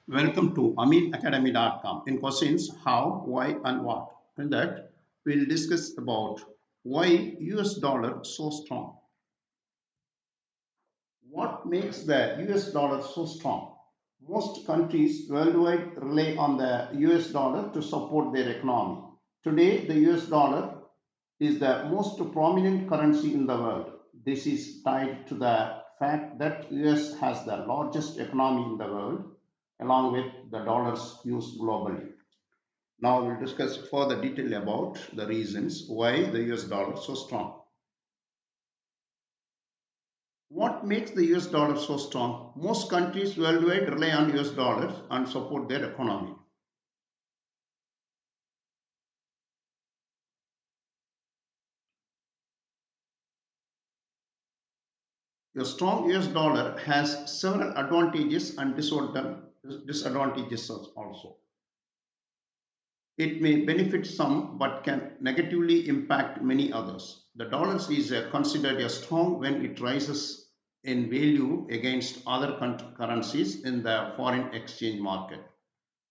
Welcome to aminacademy.com. In questions how, why, and what. In that, we'll discuss about why US dollar so strong. What makes the US dollar so strong? Most countries worldwide rely on the US dollar to support their economy. Today, the US dollar is the most prominent currency in the world. This is tied to the fact that US has the largest economy in the world along with the dollars used globally. Now we'll discuss further detail about the reasons why the US dollar is so strong. What makes the US dollar so strong? Most countries worldwide rely on US dollars and support their economy. A strong US dollar has several advantages and disadvantages also. It may benefit some but can negatively impact many others. The dollar is considered as strong when it rises in value against other currencies in the foreign exchange market.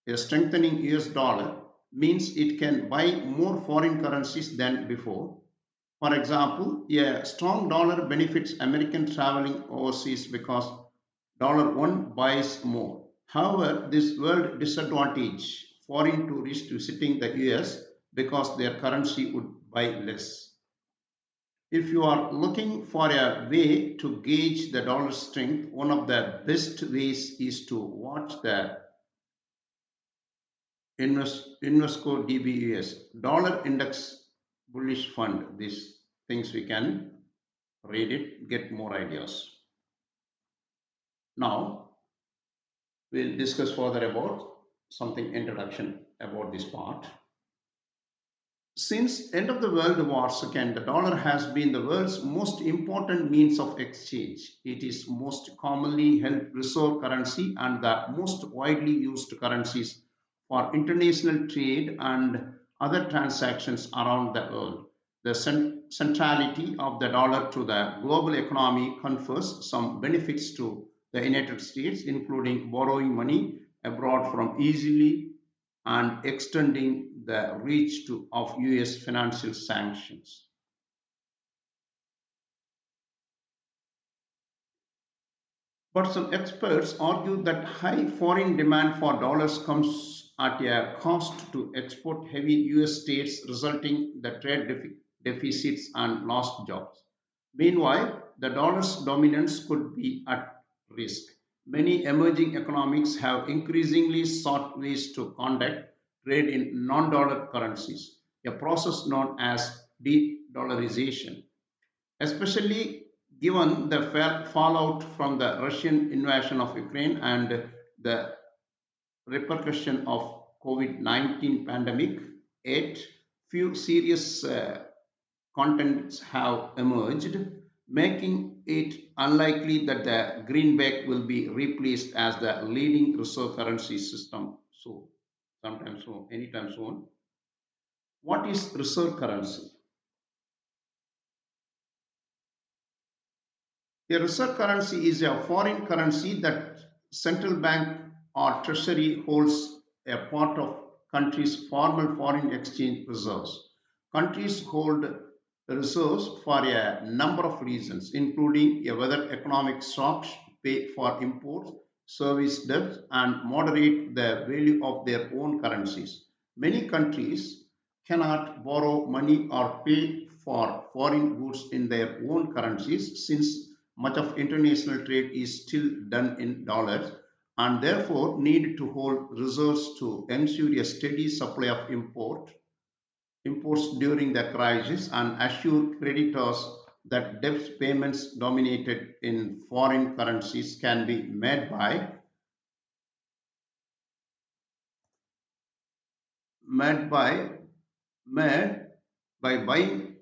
A strengthening US dollar means it can buy more foreign currencies than before. For example, a strong dollar benefits American traveling overseas because dollar one buys more. However, this world disadvantage foreign tourists visiting the US because their currency would buy less. If you are looking for a way to gauge the dollar's strength, one of the best ways is to watch the Invesco DBUS Dollar Index Bullish Fund. These things we can read it, get more ideas. Now we'll discuss further about something introduction about this part. Since end of the World War II, the dollar has been the world's most important means of exchange. It is most commonly held reserve currency and the most widely used currencies for international trade and other transactions around the world. The centrality of the dollar to the global economy confers some benefits to the United States, including borrowing money abroad from easily and extending the reach of US financial sanctions. But some experts argue that high foreign demand for dollars comes at a cost to export heavy US states, resulting in the trade deficits and lost jobs. Meanwhile, the dollar's dominance could be at risk. Many emerging economies have increasingly sought ways to conduct trade in non-dollar currencies, a process known as de-dollarization, especially given the fallout from the Russian invasion of Ukraine and the repercussion of COVID-19 pandemic. Yet, few serious contents have emerged, making it unlikely that the greenback will be replaced as the leading reserve currency system sometime soon, anytime soon. What is reserve currency? A reserve currency is a foreign currency that central bank or treasury holds a part of country's formal foreign exchange reserves. Countries hold reserves for a number of reasons, including whether economic shocks, pay for imports, service debts, and moderate the value of their own currencies. Many countries cannot borrow money or pay for foreign goods in their own currencies since much of international trade is still done in dollars and therefore need to hold reserves to ensure a steady supply of imports during the crisis and assure creditors that debt payments dominated in foreign currencies can be made by made by buying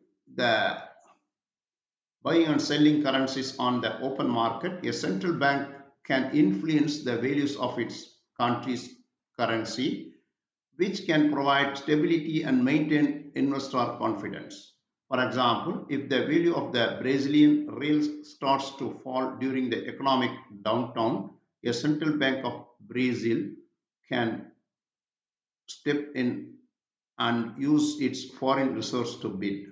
and selling currencies on the open market. A central bank can influence the values of its country's currency, which can provide stability and maintain investor confidence. For example, if the value of the Brazilian real starts to fall during the economic downturn, a central bank of Brazil can step in and use its foreign reserves to bid.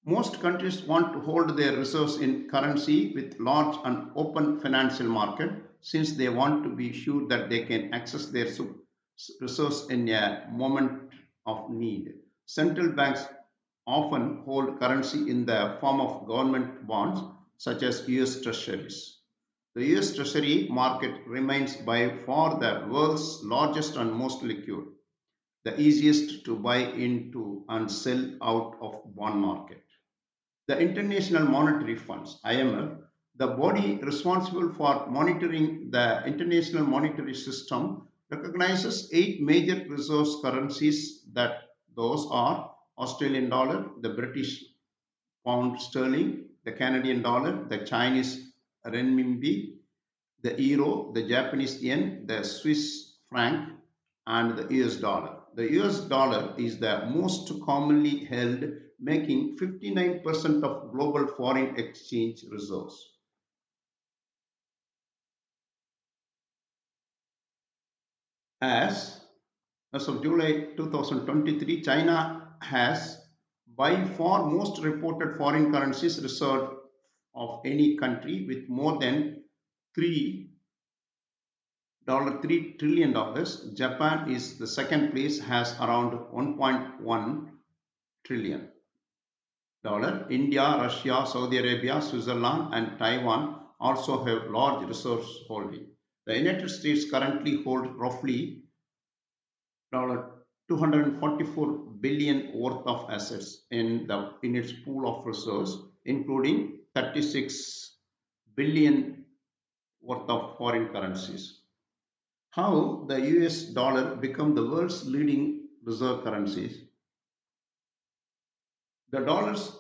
Most countries want to hold their reserves in currency with large and open financial market since they want to be sure that they can access their reserves in a moment of need. Central banks often hold currency in the form of government bonds such as US treasuries. The US Treasury market remains by far the world's largest and most liquid, the easiest to buy into and sell out of bond market. The International Monetary Funds (IMF), the body responsible for monitoring the international monetary system, recognizes eight major reserve currencies that those are Australian dollar, the British pound sterling, the Canadian dollar, the Chinese renminbi, the euro, the Japanese yen, the Swiss franc, and the US dollar. The US dollar is the most commonly held, making 59% of global foreign exchange reserves. As, as of July 2023, China has by far most reported foreign currencies reserved of any country with more than 3 $3 trillion. Japan is the second place, has around 1.1 trillion dollar. India, Russia, Saudi Arabia, Switzerland, and Taiwan also have large reserves holding. The United States currently hold roughly 244 billion worth of assets in its pool of reserves, including 36 billion worth of foreign currencies. How the US dollar became the world's leading reserve currency. The dollar's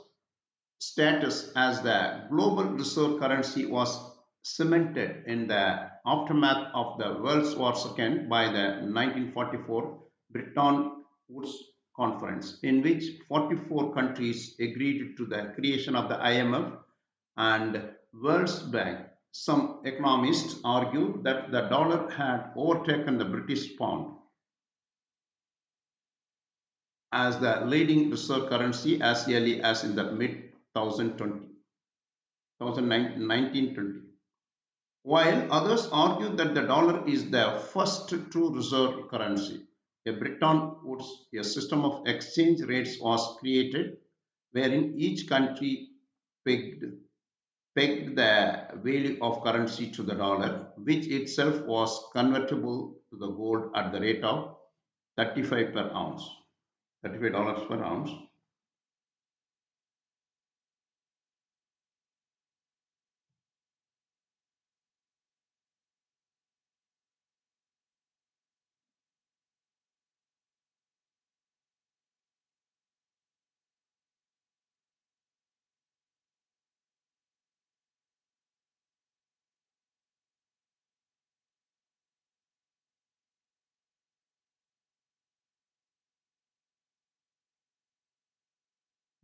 status as the global reserve currency was cemented in the aftermath of the World War II by the 1944 Bretton Woods Conference, in which 44 countries agreed to the creation of the IMF and World Bank. Some economists argue that the dollar had overtaken the British pound as the leading reserve currency as early as in the mid 1920, while others argue that the dollar is the first true reserve currency. A Bretton Woods, a system of exchange rates was created wherein each country pegged, pegged the value of currency to the dollar, which itself was convertible to the gold at the rate of 35 per ounce, $35 per ounce.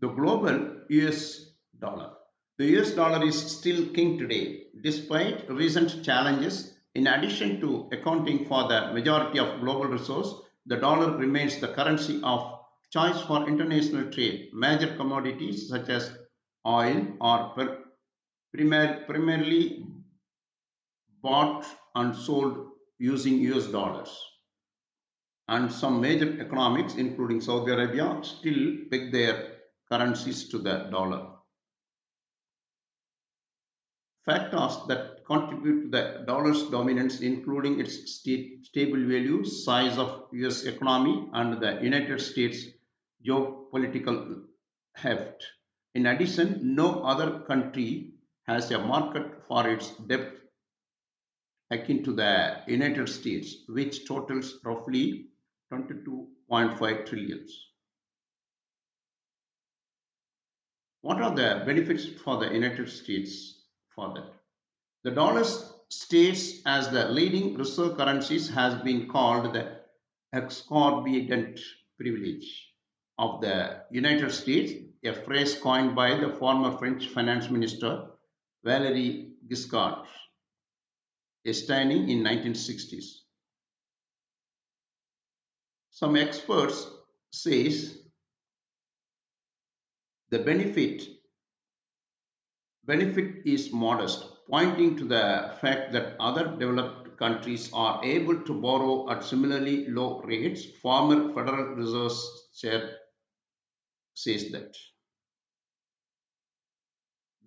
The global US dollar. The US dollar is still king today, despite recent challenges. In addition to accounting for the majority of global resources, the dollar remains the currency of choice for international trade. Major commodities such as oil are primarily bought and sold using US dollars. And some major economics, including Saudi Arabia, still peg their currencies to the dollar. Factors that contribute to the dollar's dominance, including its stable value, size of US economy, and the United States geopolitical heft. In addition, no other country has a market for its debt akin to the United States, which totals roughly 22.5 trillions. What are the benefits for the United States for that? The dollar stays as the leading reserve currencies has been called the exorbitant privilege of the United States, a phrase coined by the former French finance minister Valéry Giscard d'Estaing in 1960s. Some experts says the benefit is modest, pointing to the fact that other developed countries are able to borrow at similarly low rates. Former Federal Reserve Chair says that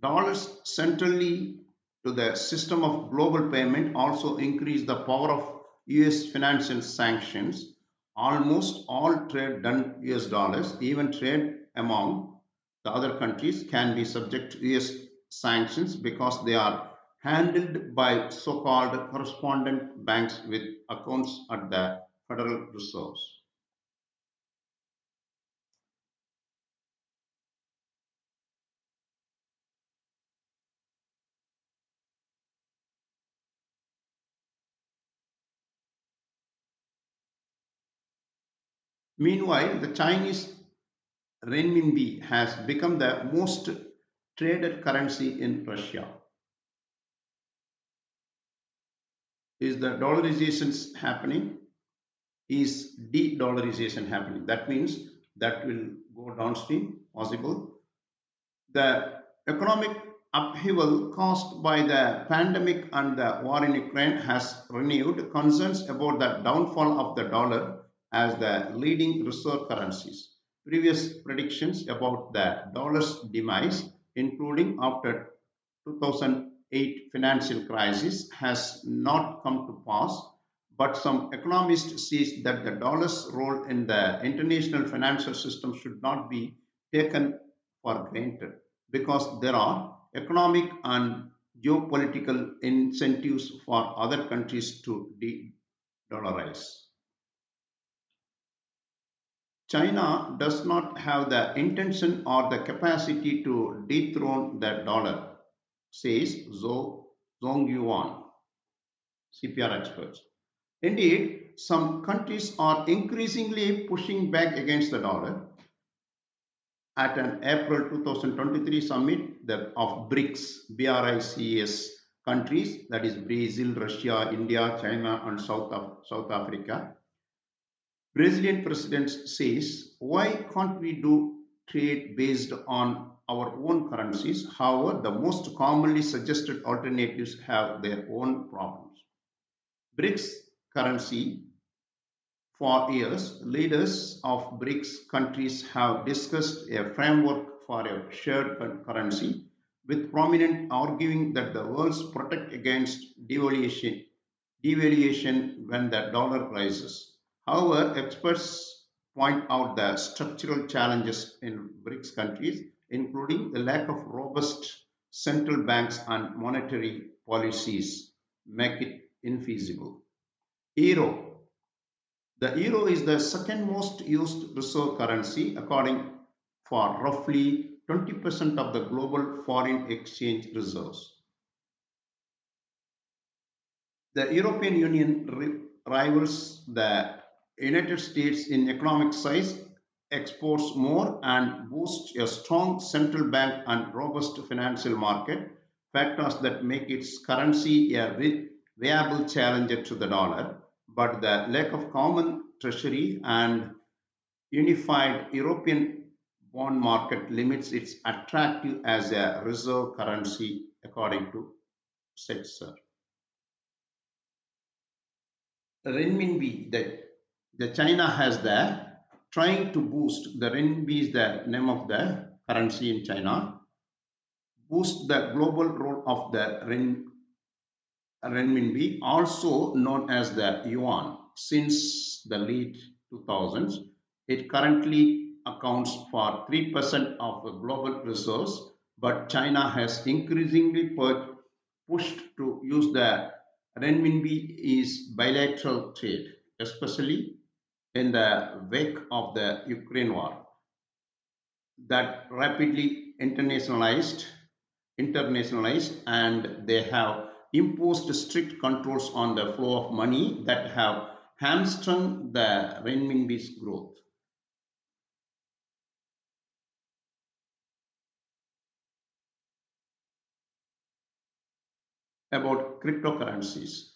dollars centrally to the system of global payment also increase the power of US financial sanctions. Almost all trade done US dollars, even trade among the other countries, can be subject to US sanctions because they are handled by so-called correspondent banks with accounts at the Federal Reserves. Meanwhile, the Chinese renminbi has become the most traded currency in Russia. Is the dollarization happening? Is de-dollarization happening? That means that will go downstream, possible. The economic upheaval caused by the pandemic and the war in Ukraine has renewed concerns about the downfall of the dollar as the leading reserve currencies. Previous predictions about the dollar's demise, including after 2008 financial crisis, has not come to pass, but some economists see that the dollar's role in the international financial system should not be taken for granted because there are economic and geopolitical incentives for other countries to de-dollarize. China does not have the intention or the capacity to dethrone the dollar, says Zhong Yuan, CPR experts. Indeed, some countries are increasingly pushing back against the dollar. At an April 2023 summit of BRICS countries, that is Brazil, Russia, India, China, and South Africa, Brazilian president says, why can't we do trade based on our own currencies? However, the most commonly suggested alternatives have their own problems. BRICS currency. For years, leaders of BRICS countries have discussed a framework for a shared currency, with prominent arguing that the world's protect against devaluation when the dollar rises. However, experts point out the structural challenges in BRICS countries, including the lack of robust central banks and monetary policies, make it infeasible. Euro. The euro is the second most used reserve currency, according for roughly 20% of the global foreign exchange reserves. The European Union rivals the United States in economic size, exports more, and boasts a strong central bank and robust financial market, factors that make its currency a viable challenger to the dollar. But the lack of common treasury and unified European bond market limits its attractive as a reserve currency, according to Setzer. Renminbi, the China has the trying to boost the renminbi is the name of the currency in China, boost the global role of the renminbi, also known as the yuan, since the late 2000s. It currently accounts for 3% of the global reserves, but China has increasingly pushed to use the renminbi is bilateral trade, especially in the wake of the Ukraine war that rapidly internationalized and they have imposed strict controls on the flow of money that have hamstrung the renminbi's growth. About cryptocurrencies.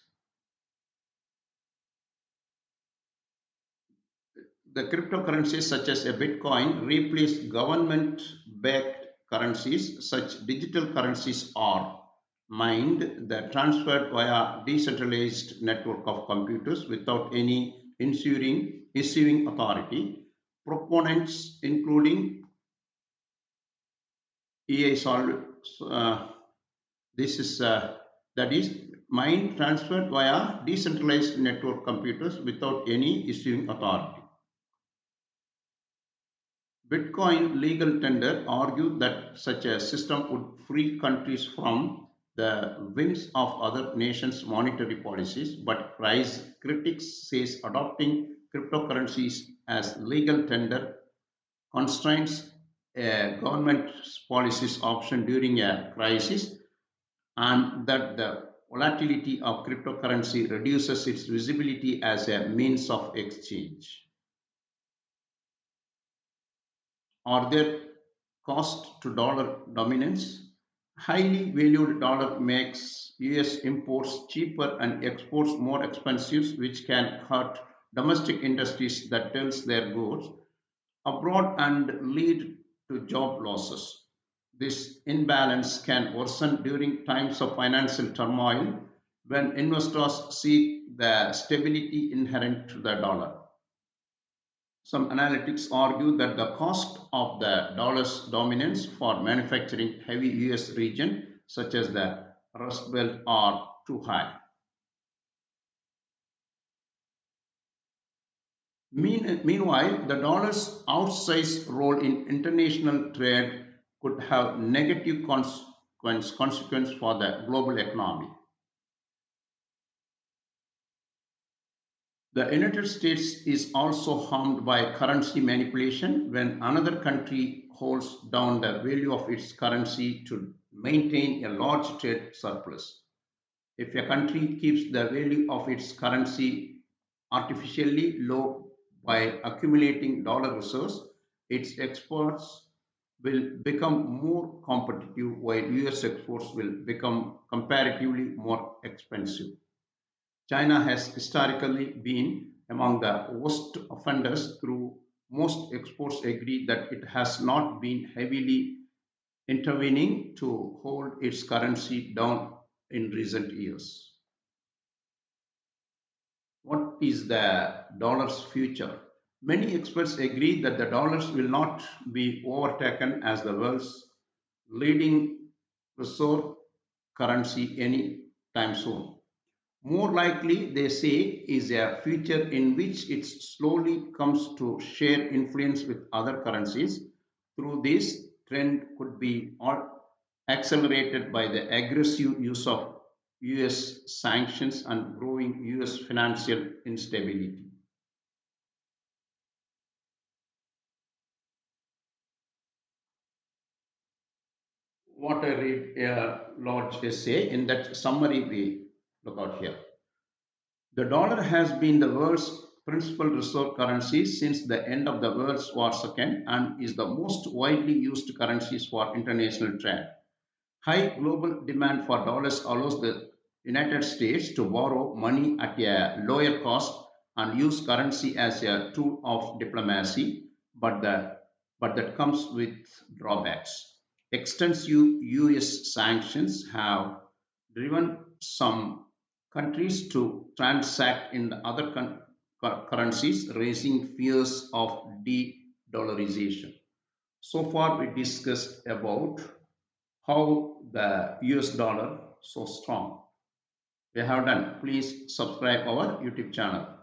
The cryptocurrencies such as a Bitcoin replace government backed currencies. Such digital currencies are mined, that transferred via decentralized network of computers without any issuing authority. Proponents, including EA Sol, uh, this is that is mined transferred via decentralized network computers without any issuing authority. Bitcoin legal tender argued that such a system would free countries from the whims of other nations' monetary policies, but price critics says adopting cryptocurrencies as legal tender constrains a government's policies option during a crisis, and that the volatility of cryptocurrency reduces its visibility as a means of exchange. Are there cost to dollar dominance? Highly valued dollar makes US imports cheaper and exports more expensive, which can hurt domestic industries that sells their goods abroad and lead to job losses. This imbalance can worsen during times of financial turmoil when investors seek the stability inherent to the dollar. Some analytics argue that the cost of the dollar's dominance for manufacturing heavy US region such as the Rust Belt are too high. Meanwhile, the dollar's outsized role in international trade could have negative consequence for the global economy. The United States is also harmed by currency manipulation when another country holds down the value of its currency to maintain a large trade surplus. If a country keeps the value of its currency artificially low by accumulating dollar reserves, its exports will become more competitive while US exports will become comparatively more expensive. China has historically been among the worst offenders through most exports agree that it has not been heavily intervening to hold its currency down in recent years. What is the dollar's future? Many experts agree that the dollars will not be overtaken as the world's leading reserve currency any time soon. More likely, they say, is a future in which it slowly comes to share influence with other currencies. Through this trend could be accelerated by the aggressive use of US sanctions and growing US financial instability. What I read a large essay in that summary we look out here. The dollar has been the world's principal reserve currency since the end of the World War II and is the most widely used currency for international trade. High global demand for dollars allows the United States to borrow money at a lower cost and use currency as a tool of diplomacy, but, but that comes with drawbacks. Extensive US sanctions have driven some countries to transact in the other currencies, raising fears of de-dollarization. So far, we discussed about how the US dollar so strong. We have done. Please subscribe our YouTube channel.